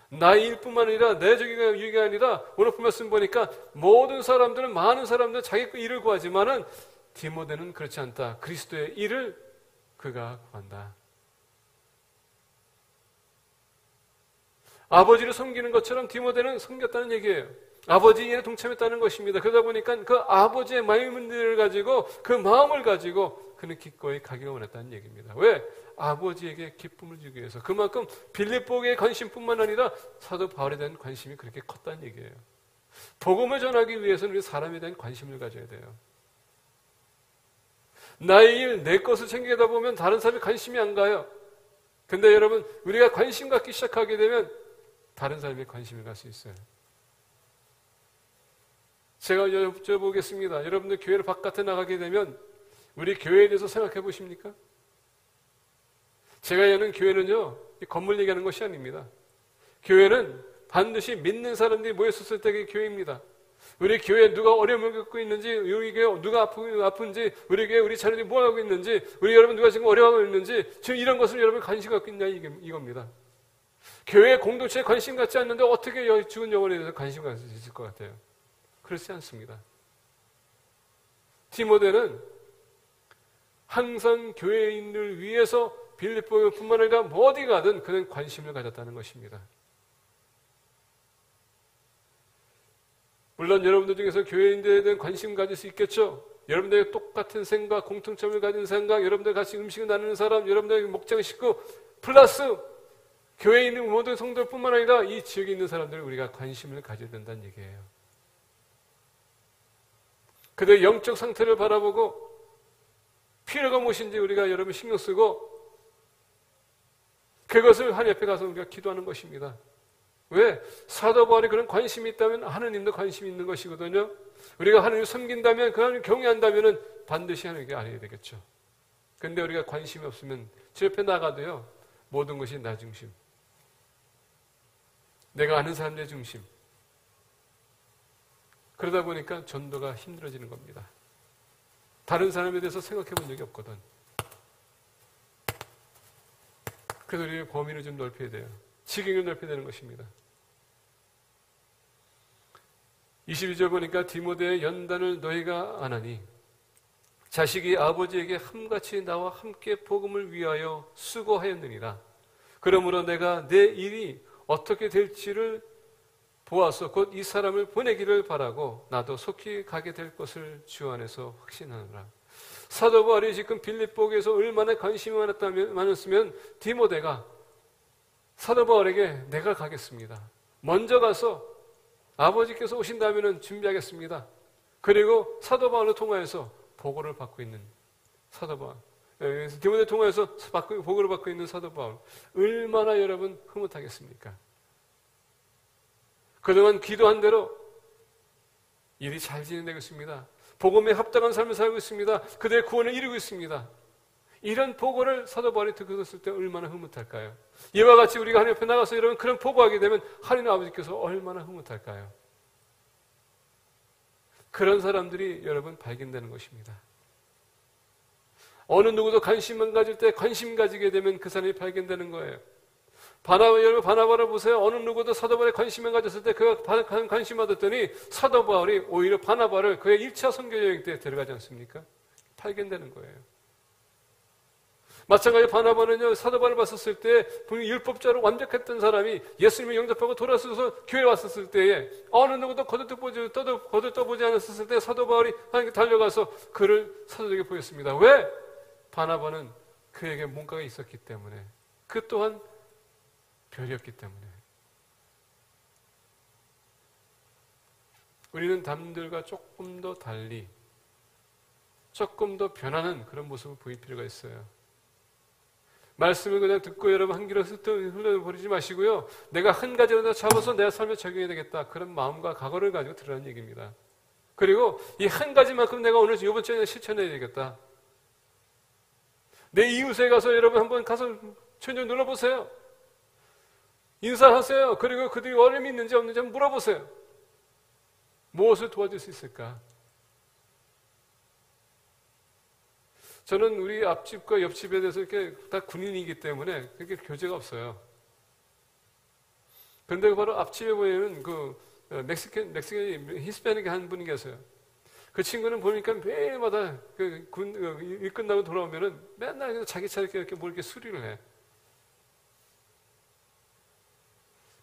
나의 일뿐만 아니라 내적인 일이 아니라 오늘 말씀 보니까 모든 사람들은 많은 사람들은 자기 일을 구하지만은 디모데는 그렇지 않다. 그리스도의 일을 그가 구한다. 아버지를 섬기는 것처럼 디모데는 섬겼다는 얘기예요. 아버지 일에 동참했다는 것입니다. 그러다 보니까 그 아버지의 마음을 가지고 그 마음을 가지고 그는 기꺼이 가기 원했다는 얘기입니다. 왜? 아버지에게 기쁨을 주기 위해서. 그만큼 빌립보의 관심뿐만 아니라 사도 바울에 대한 관심이 그렇게 컸다는 얘기예요. 복음을 전하기 위해서는 우리 사람에 대한 관심을 가져야 돼요. 나의 일, 내 것을 챙기다 보면 다른 사람이 관심이 안 가요. 근데 여러분, 우리가 관심 갖기 시작하게 되면 다른 사람이 관심을 갈 수 있어요. 제가 여쭤보겠습니다. 여러분들 교회를 바깥에 나가게 되면 우리 교회에 대해서 생각해 보십니까? 제가 여는 교회는요, 건물 얘기하는 것이 아닙니다. 교회는 반드시 믿는 사람들이 모였었을 때의 교회입니다. 우리 교회에 누가 어려움을 겪고 있는지, 우리 교회에 누가 아픈지, 우리 교회에 우리 자녀들이 뭐 하고 있는지, 우리 여러분 누가 지금 어려워하고 있는지, 지금 이런 것을 여러분 관심 갖고 있냐, 이겁니다. 교회 공동체에 관심 갖지 않는데 어떻게 죽은 영혼에 대해서 관심 갖을 수 있을 것 같아요? 그렇지 않습니다. 디모데는 항상 교회인을 위해서 빌립보뿐만 아니라 어디 가든 그는 관심을 가졌다는 것입니다. 물론 여러분들 중에서 교회인들에 대한 관심 가질 수 있겠죠. 여러분들의 똑같은 생각, 공통점을 가진 생각, 여러분들 같이 음식을 나누는 사람, 여러분들의 목장 식구 플러스 교회에 있는 모든 성도뿐만 아니라 이 지역에 있는 사람들 우리가 관심을 가져야 된다는 얘기예요. 그들의 영적 상태를 바라보고 필요가 무엇인지 우리가 여러분 신경 쓰고 그것을 하나님 앞에 가서 우리가 기도하는 것입니다. 왜? 사도 바울이 그런 관심이 있다면 하느님도 관심이 있는 것이거든요. 우리가 하느님을 섬긴다면 그 하느님을 경외한다면 반드시 하느님께 알아야 되겠죠. 그런데 우리가 관심이 없으면 제 옆에 나가도요. 모든 것이 나 중심. 내가 아는 사람의 중심. 그러다 보니까 전도가 힘들어지는 겁니다. 다른 사람에 대해서 생각해 본 적이 없거든. 그래서 우리의 범위를 좀 넓혀야 돼요. 지경을 넓혀야 되는 것입니다. 22절 보니까 디모데의 연단을 너희가 안 하니 자식이 아버지에게 함같이 나와 함께 복음을 위하여 수고하였느니라. 그러므로 내가 내 일이 어떻게 될지를 보아서 곧 이 사람을 보내기를 바라고 나도 속히 가게 될 것을 주 안에서 확신하노라. 사도 바울이 지금 빌립보에서 얼마나 관심이 많았으면 디모데가 사도 바울에게 내가 가겠습니다. 먼저 가서 아버지께서 오신다면 준비하겠습니다. 그리고 사도 바울을 통하여서 보고를 받고 있는 사도 바울. 디모데 통하여서 보고를 받고 있는 사도 바울. 얼마나 여러분 흐뭇하겠습니까? 그동안 기도한 대로 일이 잘 진행되고 있습니다. 복음에 합당한 삶을 살고 있습니다. 그들의 구원을 이루고 있습니다. 이런 보고를 사도 바울이 듣었을 때 얼마나 흐뭇할까요? 이와 같이 우리가 하나님 앞에 나가서 여러분 그런 보고하게 되면 하나님 아버지께서 얼마나 흐뭇할까요? 그런 사람들이 여러분 발견되는 것입니다. 어느 누구도 관심만 가질 때 관심 가지게 되면 그 사람이 발견되는 거예요. 여러분 바나바를 보세요. 어느 누구도 사도 바울에 관심을 가졌을 때 그가 관심 받았더니 사도 바울이 오히려 바나바를 그의 1차 선교 여행 때 데려가지 않습니까? 발견되는 거예요. 마찬가지로 바나바는요, 사도 바나바를 봤었을 때 분명히 율법자로 완벽했던 사람이 예수님을 영접하고 돌아서서 교회에 왔었을 때에 어느 누구도 거들떠보지 않았었을 때 사도 바울이 하나님께 달려가서 그를 사도에게 보였습니다. 왜? 바나바는 그에게 뭔가가 있었기 때문에, 그 또한 별이었기 때문에. 우리는 남들과 조금 더 달리, 조금 더 변하는 그런 모습을 보일 필요가 있어요. 말씀을 그냥 듣고 여러분 한 귀로 흘려버리지 마시고요. 내가 한 가지라도 잡아서 내 삶에 적용해야 되겠다. 그런 마음과 각오를 가지고 들으라는 얘기입니다. 그리고 이 한 가지만큼 내가 오늘 이번 주에 실천해야 되겠다. 내 이웃에 가서 여러분 한번 가서 천천히 눌러보세요. 인사하세요. 그리고 그들이 어려움이 있는지 없는지 한번 물어보세요. 무엇을 도와줄 수 있을까? 저는 우리 앞집과 옆집에 대해서 이렇게 다 군인이기 때문에 그렇게 교제가 없어요. 그런데 바로 앞집에 보이는 그 멕시칸 히스패닉 한 분이 계세요. 그 친구는 보니까 매일마다 일 끝나고 돌아오면은 맨날 자기 차 이렇게 뭘 이렇게 수리를 해.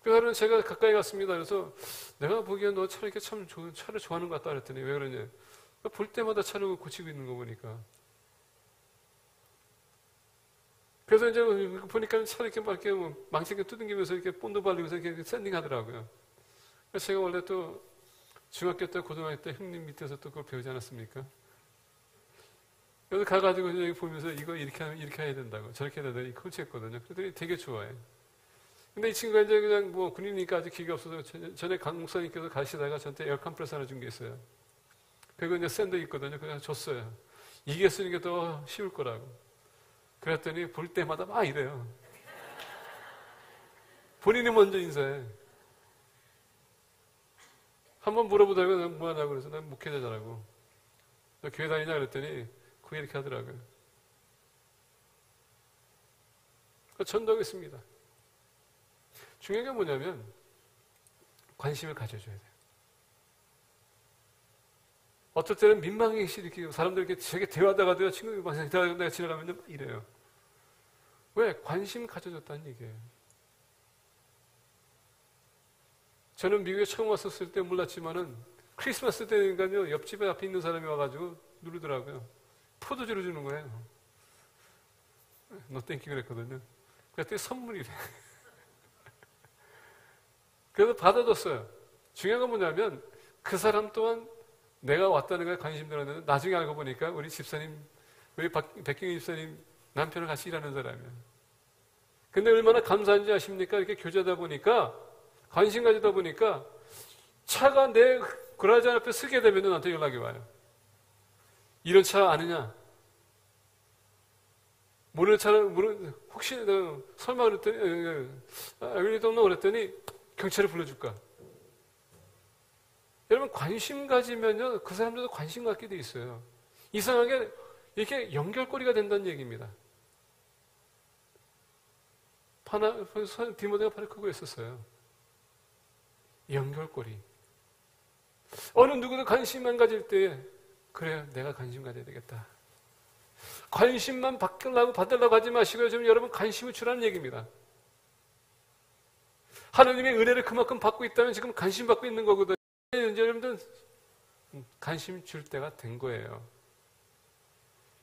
그날은 제가 가까이 갔습니다. 그래서 내가 보기엔 너 차를 이렇게 참 차를 좋아하는 것 같다 그랬더니 왜 그러냐? 볼 때마다 차를 고치고 있는 거 보니까. 그래서 이제 보니까 차를 이렇게 막 이렇게 망치게 두둥기면서 이렇게 본드 발리면서 이렇게 샌딩 하더라고요. 그래서 제가 원래 또 중학교 때, 고등학교 때 형님 밑에서 또 그걸 배우지 않았습니까? 그래서 가가지고 여기 보면서 이거 이렇게 해야 된다고, 저렇게 해야 된다고 코치했거든요. 그랬더니 되게 좋아해. 근데 이 친구가 이제 그냥 뭐 군인이니까 아직 기가 없어서 전에 강 목사님께서 가시다가 저한테 에어 컴프레서 하나 준 게 있어요. 그리고 이제 샌드 있거든요. 그냥 줬어요. 이게 쓰니까 더 쉬울 거라고. 그랬더니 볼 때마다 막 이래요. 본인이 먼저 인사해. 한번 물어보다가 난 뭐하냐고 그래서 난 목회자라고. 너 교회 다니냐 그랬더니 그게 이렇게 하더라고요. 전도하겠습니다. 중요한 게 뭐냐면 관심을 가져줘야 돼요. 어떨 때는 민망하게 일으키고 사람들에게 되게 대화하다가도요, 친구들이 대화하다가 지나가면 이래요. 왜? 관심 가져줬다는 얘기예요. 저는 미국에 처음 왔었을 때 몰랐지만은 크리스마스 때니까요, 옆집에 앞에 있는 사람이 와가지고 누르더라고요. 포도주를 주는 거예요. 너 땡큐 그랬거든요. 그랬더니 선물이래. 그래서 받아줬어요. 중요한 건 뭐냐면 그 사람 또한 내가 왔다는 거에 관심 들었는데 나중에 알고 보니까 우리 집사님, 우리 백경희 집사님 남편을 같이 일하는 사람이에요. 근데 얼마나 감사한지 아십니까? 이렇게 교제하다 보니까, 관심 가지다 보니까 차가 내 그라지 앞에 쓰게 되면 나한테 연락이 와요. 이런 차 아느냐? 모르는 차는, 혹시, 설마 그랬더니, really don't know 그랬더니 경찰을 불러줄까? 여러분, 관심 가지면요, 그 사람들도 관심 갖게 돼 있어요. 이상하게 이렇게 연결고리가 된다는 얘기입니다. 디모데가 바로 그거 했었어요. 연결고리. 어느 누구도 관심만 가질 때, 그래, 내가 관심 가져야 되겠다. 관심만 받으려고 하지 마시고요. 지금 여러분 관심을 주라는 얘기입니다. 하나님의 은혜를 그만큼 받고 있다면 지금 관심 받고 있는 거거든요. 이제 여러분들 관심 줄 때가 된 거예요.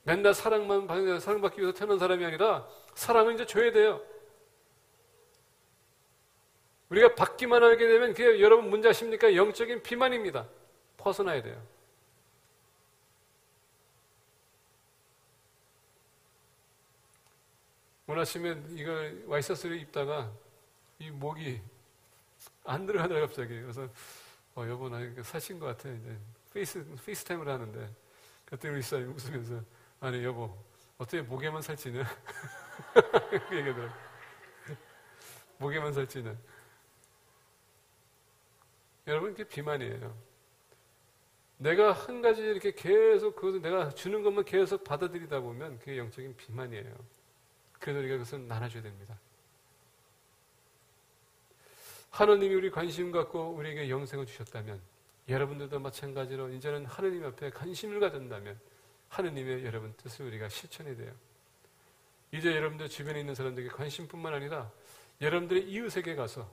맨날 사랑받기 위해서 태어난 사람이 아니라 사랑을 이제 줘야 돼요. 우리가 받기만 하게 되면 그게 여러분 문제 아십니까? 영적인 비만입니다. 벗어나야 돼요. 오늘 아침에 이걸 와이셔츠를 입다가 이 목이 안 들어가더라고요, 갑자기. 그래서 여보, 나 이거 사신 것 같아. 이제 페이스타임을 하는데 그때 우리 사람이 웃으면서 아니 여보, 어떻게 목에만 살찌냐? 그 얘기하더라고요. 목에만 살찌냐? 여러분, 그게 비만이에요. 내가 한 가지 이렇게 계속 그것을 내가 주는 것만 계속 받아들이다 보면 그게 영적인 비만이에요. 그래서 우리가 그것을 나눠줘야 됩니다. 하나님이 우리 관심 갖고 우리에게 영생을 주셨다면, 여러분들도 마찬가지로 이제는 하나님 앞에 관심을 가진다면 하나님의 여러분 뜻을 우리가 실천해야 돼요. 이제 여러분들 주변에 있는 사람들에게 관심뿐만 아니라 여러분들의 이웃에게 가서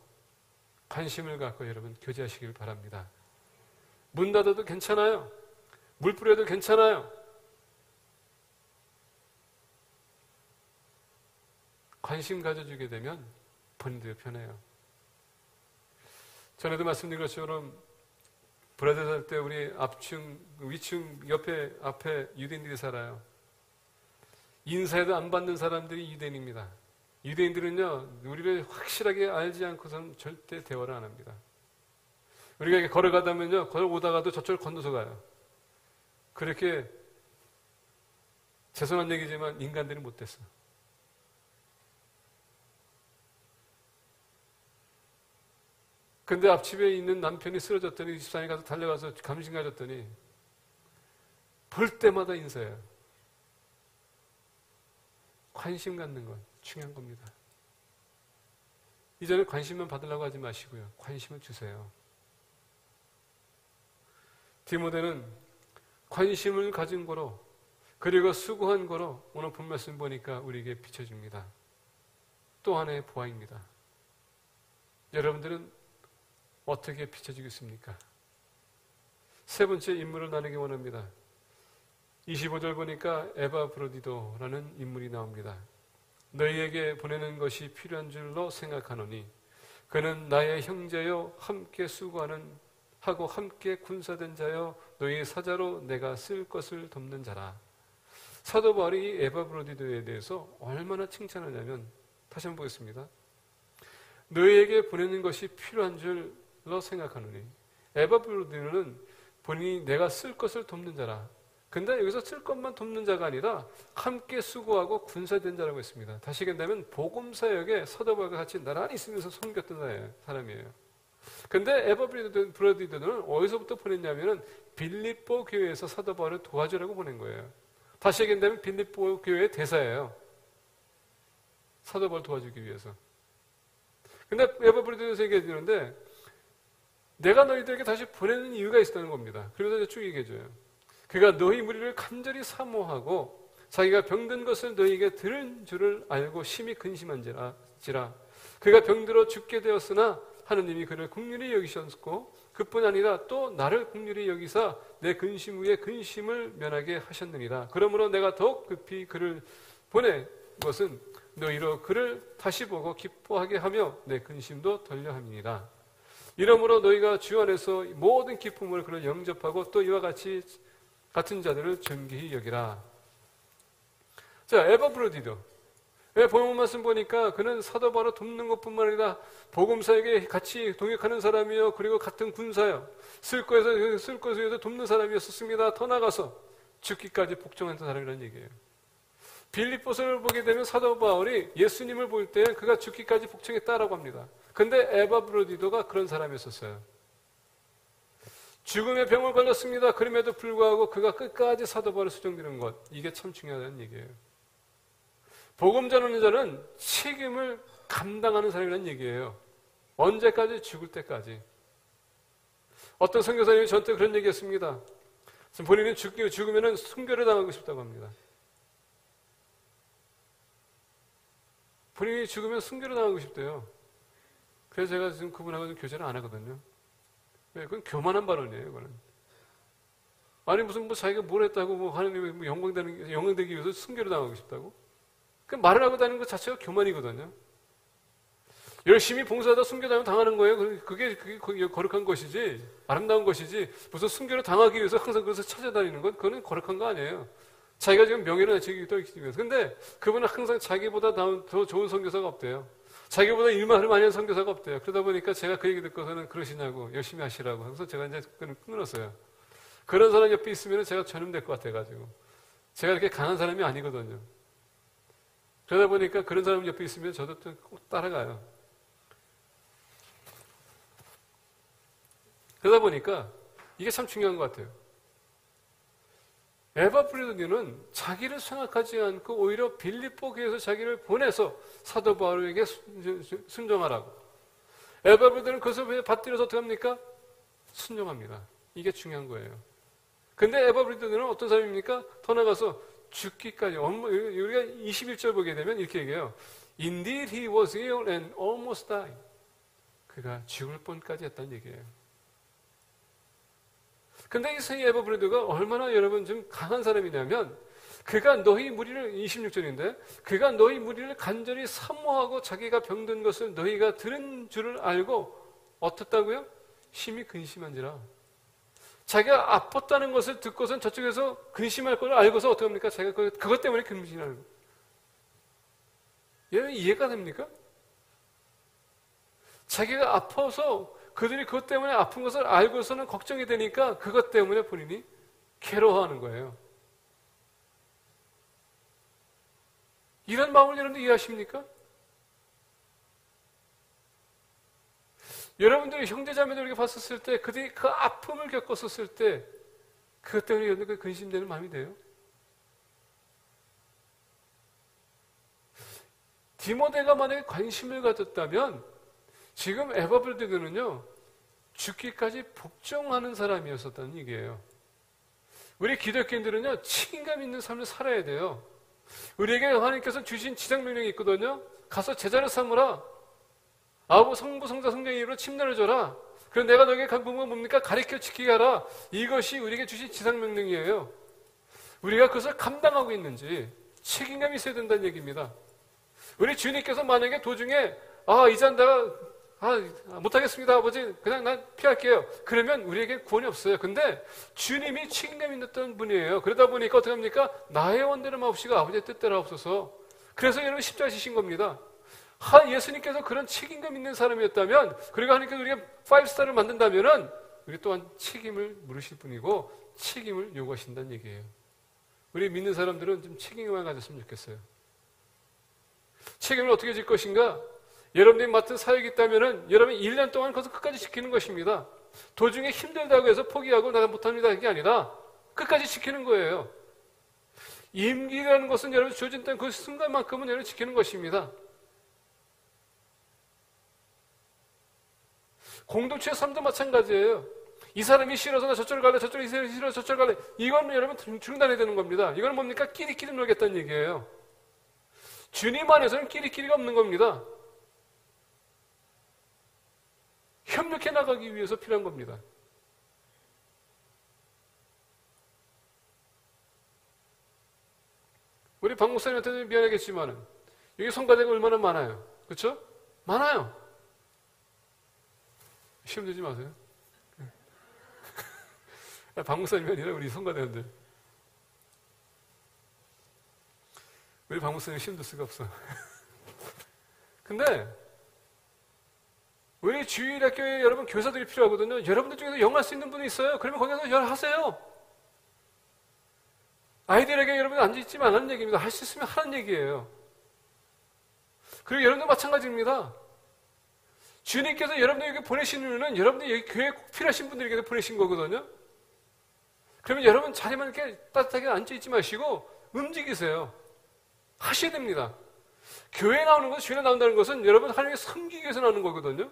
관심을 갖고 여러분 교제하시길 바랍니다. 문 닫아도 괜찮아요. 물 뿌려도 괜찮아요. 관심 가져주게 되면 본인도 편해요. 전에도 말씀드린 것처럼 브라질 살 때 우리 위층 앞에 유대인들이 살아요. 인사에도 안 받는 사람들이 유대인입니다. 유대인들은요, 우리를 확실하게 알지 않고서는 절대 대화를 안 합니다. 우리가 이렇게 걸어가다면요, 걸어오다가도 저쪽을 건너서 가요. 그렇게 죄송한 얘기지만 인간들이 못됐어. 근데 앞집에 있는 남편이 쓰러졌더니 집사람이 가서 달려가서 감신 가졌더니 볼 때마다 인사해요. 관심 갖는 건 중요한 겁니다. 이제는 관심만 받으려고 하지 마시고요. 관심을 주세요. 디모데는 관심을 가진 거로 그리고 수고한 거로 오늘 본 말씀 보니까 우리에게 비춰줍니다. 또 하나의 보아입니다. 여러분들은 어떻게 비춰지겠습니까? 세 번째 인물을 나누기 원합니다. 25절 보니까 에바브로디도라는 인물이 나옵니다. 너희에게 보내는 것이 필요한 줄로 생각하노니 그는 나의 형제요 함께 수고하는 하고 함께 군사된 자요 너희 사자로 내가 쓸 것을 돕는 자라. 사도 바울이 에바브로디도에 대해서 얼마나 칭찬하냐면 다시 한번 보겠습니다. 너희에게 보내는 것이 필요한 줄로 생각하노니 에바브로디도는 본인이 내가 쓸 것을 돕는 자라. 근데 여기서 쓸 것만 돕는 자가 아니라 함께 수고하고 군사된 자라고 했습니다. 다시 얘기한다면 복음사역에 사도 바울과 같이 나란히 있으면서 섬겼던 사람이에요. 근데 에바브로디도는 어디서부터 보냈냐면은 빌립보 교회에서 사도 바울을 도와주라고 보낸 거예요. 다시 얘기한다면 빌립보 교회의 대사예요. 사도 바울 도와주기 위해서. 근데 에바브로디도에서 얘기해주는데 내가 너희들에게 다시 보내는 이유가 있었다는 겁니다. 그러면서 쭉 얘기해줘요. 그가 너희 무리를 간절히 사모하고 자기가 병든 것을 너희에게 들은 줄을 알고 심히 근심한지라. 그가 병들어 죽게 되었으나 하느님이 그를 긍휼히 여기셨고 그뿐 아니라 또 나를 긍휼히 여기사 내 근심 위에 근심을 면하게 하셨느니라. 그러므로 내가 더욱 급히 그를 보내 것은 너희로 그를 다시 보고 기뻐하게 하며 내 근심도 덜려함이니라. 이러므로 너희가 주 안에서 모든 기쁨을 그를 영접하고 또 이와 같은 자들을 존귀히 여기라. 자, 에바브로디도. 복음 말씀 보니까 그는 사도 바울을 돕는 것뿐만 아니라 복음사에게 같이 동역하는 사람이요, 그리고 같은 군사요, 쓸 것에서 돕는 사람이었습니다. 더 나가서 죽기까지 복종하는 사람이라는 얘기예요. 빌립보서를 보게 되면 사도 바울이 예수님을 볼 때 그가 죽기까지 복종했다라고 합니다. 근데 에바브로디도가 그런 사람이었어요. 죽음의 병을 걸렸습니다. 그럼에도 불구하고 그가 끝까지 사도 바울을 수종드는 것, 이게 참 중요하다는 얘기예요. 복음 전하는 자는 책임을 감당하는 사람이라는 얘기예요. 언제까지? 죽을 때까지. 어떤 선교사님이 저한테 그런 얘기했습니다. 본인은 죽으면 순교를 당하고 싶다고 합니다. 본인이 죽으면 순교를 당하고 싶대요. 그래서 제가 지금 그분하고 좀 교제를 안 하거든요. 그건 교만한 발언이에요, 그거는. 아니, 무슨 자기가 뭘 했다고 하느님이 영광되기 위해서 순교를 당하고 싶다고? 그 말을 하고 다니는 것 자체가 교만이거든요. 열심히 봉사하다 순교당하면 당하는 거예요. 그게 거룩한 것이지, 아름다운 것이지, 무슨 순교를 당하기 위해서 항상 그것을 찾아다니는 건, 그거는 거룩한 거 아니에요. 자기가 지금 명예를 낮추기 위해서. 근데 그분은 항상 자기보다 더 좋은 선교사가 없대요. 자기보다 일만을 많이 한 선교사가 없대요. 그러다 보니까 제가 그 얘기 듣고서는 그러시냐고, 열심히 하시라고. 그래서 제가 이제 끊었어요. 그런 사람 옆에 있으면 제가 전염될 것 같아가지고. 제가 이렇게 강한 사람이 아니거든요. 그러다 보니까 그런 사람 옆에 있으면 저도 꼭 따라가요. 그러다 보니까 이게 참 중요한 것 같아요. 에바브로디도는 자기를 생각하지 않고 오히려 빌립보 교회에서 자기를 보내서 사도 바울에게 순종하라고. 에바브로디도는 그것을 받들여서 어떻게 합니까? 순종합니다. 이게 중요한 거예요. 근데 에바브로디도는 어떤 사람입니까? 더 나가서 죽기까지, 우리가 21절 보게 되면 이렇게 얘기해요. Indeed he was ill and almost died. 그가 죽을 뻔까지 했다는 얘기예요. 근데 이 세 에바 브레드가 얼마나 여러분 좀 강한 사람이냐면, 그가 너희 무리를, 26절인데, 그가 너희 무리를 간절히 사모하고 자기가 병든 것을 너희가 들은 줄을 알고 어떻다고요? 심히 근심한지라. 자기가 아팠다는 것을 듣고선 저쪽에서 근심할 걸 알고서 어떻게 합니까? 자기가 그것 때문에 근심하는 거예요. 여러분 이해가 됩니까? 자기가 아파서 그들이 그것 때문에 아픈 것을 알고서는 걱정이 되니까 그것 때문에 본인이 괴로워하는 거예요. 이런 마음을 여러분들 이해하십니까? 여러분들이 형제자매들에게 봤었을 때 그들이 그 아픔을 겪었었을 때 그것 때문에 여러분들 근심되는 마음이 돼요. 디모데가 만약에 관심을 가졌다면 지금 에바브레드는요 죽기까지 복종하는 사람이었었다는 얘기예요. 우리 기독교인들은요 책임감 있는 삶을 살아야 돼요. 우리에게 하나님께서 주신 지상명령이 있거든요. 가서 제자를 삼으라. 아버 성부 성자 성령의 이름으로 침례를 줘라. 그럼 내가 너에게 간 부모가 뭡니까? 가르쳐 지키게 하라. 이것이 우리에게 주신 지상명령이에요. 우리가 그것을 감당하고 있는지 책임감이 있어야 된다는 얘기입니다. 우리 주님께서 만약에 도중에 이제 내가 못하겠습니다 아버지 그냥 난 피할게요. 그러면 우리에게 구원이 없어요. 근데 주님이 책임감 있는 분이에요. 그러다 보니까 어떻게 합니까? 나의 원대로 마옵시고 아버지의 뜻대로 하옵소서. 그래서 여러분 십자가 지신 겁니다. 예수님께서 그런 책임감 있는 사람이었다면, 그리고 하나님께서 우리가 5스타를 만든다면은 우리 또한 책임을 물으실 분이고 책임을 요구하신다는 얘기예요. 우리 믿는 사람들은 좀 책임을 가졌으면 좋겠어요. 책임을 어떻게 질 것인가? 여러분들이 맡은 사역이 있다면은 여러분이 1년 동안 그것을 끝까지 지키는 것입니다. 도중에 힘들다고 해서 포기하고 나가 못합니다 이게 아니라 끝까지 지키는 거예요. 임기라는 것은 여러분 주어진 그 순간만큼은 여러분 지키는 것입니다. 공동체의 삶도 마찬가지예요. 이 사람이 싫어서 나 저쪽을 갈래, 저쪽이 싫어서 저쪽을 갈래. 이건 여러분 중단해야 되는 겁니다. 이건 뭡니까? 끼리끼리 놀겠다는 얘기예요. 주님 안에서는 끼리끼리가 없는 겁니다. 협력해 나가기 위해서 필요한 겁니다. 우리 박 목사님한테는 미안하겠지만은 여기 성가대가 얼마나 많아요. 그렇죠? 많아요. 시험 들지 마세요. 박 목사님이 아니라 우리 성가대원들. 우리 박 목사님 시험 들 수가 없어. 근데 우리 주일학교에 여러분 교사들이 필요하거든요. 여러분들 중에서 영어 할 수 있는 분이 있어요. 그러면 거기서 하세요. 아이들에게 여러분 앉아있지 말라는 얘기입니다. 할 수 있으면 하는 얘기예요. 그리고 여러분도 마찬가지입니다. 주님께서 여러분들에게 보내신 이유는 여러분들이 여기 교회에 꼭 필요하신 분들에게 보내신 거거든요. 그러면 여러분 자리만 이렇게 따뜻하게 앉아있지 마시고 움직이세요. 하셔야 됩니다. 교회에 나오는 것은, 주일에 나온다는 것은 여러분 하나님께 섬기기 위해서 나오는 거거든요.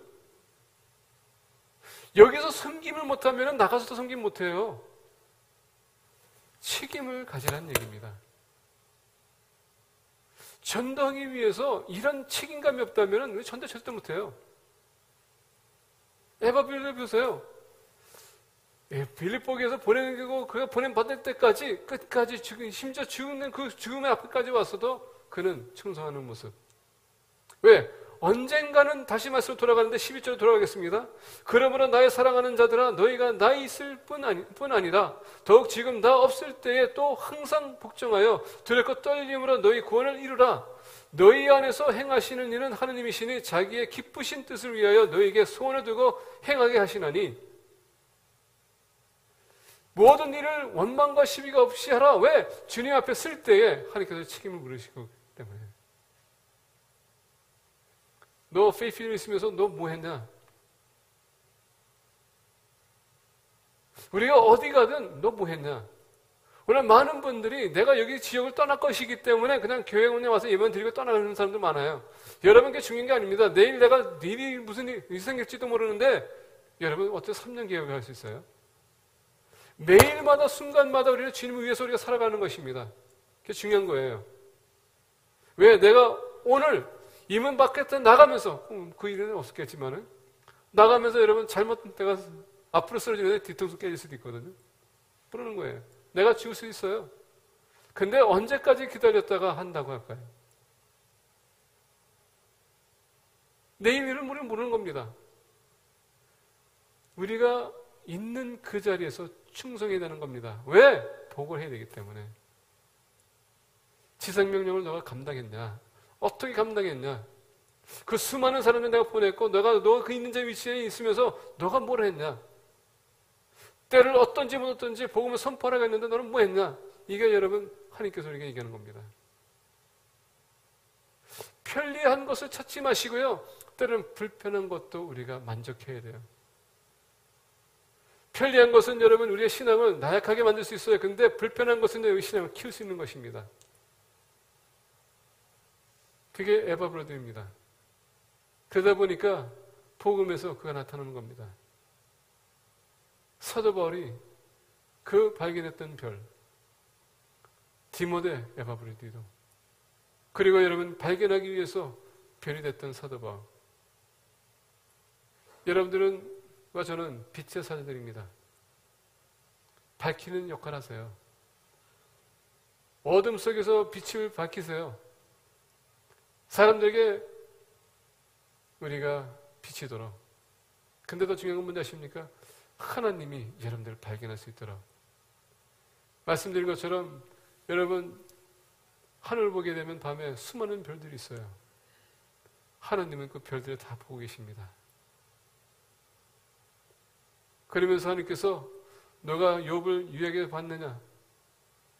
여기서 섬김을 못하면 나가서도 섬김 못해요. 책임을 가지라는 얘기입니다. 전도하기 위해서 이런 책임감이 없다면 우리 전도 절대 못해요. 에바브레드 보세요. 빌립보에서 보내는 거고 그가 보냄받을 때까지 끝까지 심지어 죽는 그 죽음의 앞까지 왔어도 그는 충성하는 모습. 왜? 언젠가는 다시 말씀으로 돌아가는데 12절로 돌아가겠습니다. 그러므로 나의 사랑하는 자들아 너희가 나 있을 뿐 아니라 더욱 지금 나 없을 때에 또 항상 복종하여 두렵고 떨림으로 너희 구원을 이루라. 너희 안에서 행하시는 이는 하느님이시니 자기의 기쁘신 뜻을 위하여 너희에게 소원을 두고 행하게 하시나니 모든 일을 원망과 시비가 없이 하라. 왜? 주님 앞에 쓸 때에 하나님께서 책임을 물으시기 때문에. 너 페이필 있으면서 너 뭐 했냐? 우리가 어디 가든 너 뭐 했냐? 오늘 많은 분들이 내가 여기 지역을 떠날 것이기 때문에 그냥 교회에 와서 예배만 드리고 떠나는 사람들 많아요. 여러분께 중요한 게 아닙니다. 내일 내가 일이 무슨 일이 생길지도 모르는데 여러분 어떻게 3년 계획을 할 수 있어요? 매일마다 순간마다 우리는 주님을 위해서 우리가 살아가는 것입니다. 그게 중요한 거예요. 왜? 내가 오늘 이 문 밖에 나가면서, 그 일은 없었겠지만은, 나가면서 여러분 잘못 내가 앞으로 쓰러지면 뒤통수 깨질 수도 있거든요. 그러는 거예요. 내가 죽을 수 있어요. 근데 언제까지 기다렸다가 한다고 할까요? 내일 일은 우리는 모르는 겁니다. 우리가 있는 그 자리에서 충성해야 되는 겁니다. 왜? 복을 해야 되기 때문에. 지상명령을 너가 감당했냐? 어떻게 감당했냐? 그 수많은 사람을 내가 보냈고 너가 그 있는 자 위치에 있으면서 너가 뭘 했냐? 때를 어떤지 못 어떤지 복음을 선포하라고 했는데 너는 뭐 했냐? 이게 여러분 하나님께서 우리에게 얘기하는 겁니다. 편리한 것을 찾지 마시고요. 때로는 불편한 것도 우리가 만족해야 돼요. 편리한 것은 여러분 우리의 신앙을 나약하게 만들 수 있어요. 근데 불편한 것은 우리의 신앙을 키울 수 있는 것입니다. 그게 에바 브로드입니다. 그러다 보니까 복음에서 그가 나타나는 겁니다. 사도 바울이 그 발견했던 별, 디모데 에바 브로드도, 그리고 여러분 발견하기 위해서 별이 됐던 사도 바울. 여러분들과 저는 빛의 사자들입니다. 밝히는 역할을 하세요. 어둠 속에서 빛을 밝히세요. 사람들에게 우리가 비치도록. 근데 더 중요한 건 뭔지 아십니까? 하나님이 여러분들을 발견할 수 있도록. 말씀드린 것처럼 여러분 하늘을 보게 되면 밤에 수많은 별들이 있어요. 하나님은 그 별들을 다 보고 계십니다. 그러면서 하나님께서 너가 욥을 유익하게 봤느냐?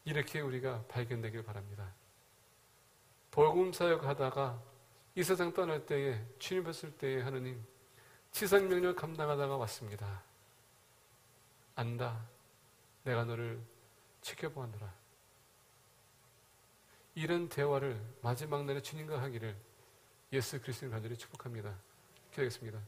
이렇게 우리가 발견되길 바랍니다. 복음 사역하다가 이 세상 떠날 때에 주님 뵀을 때에 하느님 지상명령 감당하다가 왔습니다. 안다. 내가 너를 지켜보았노라. 이런 대화를 마지막 날에 주님과 하기를 예수 그리스도를 간절히 축복합니다. 기도하겠습니다.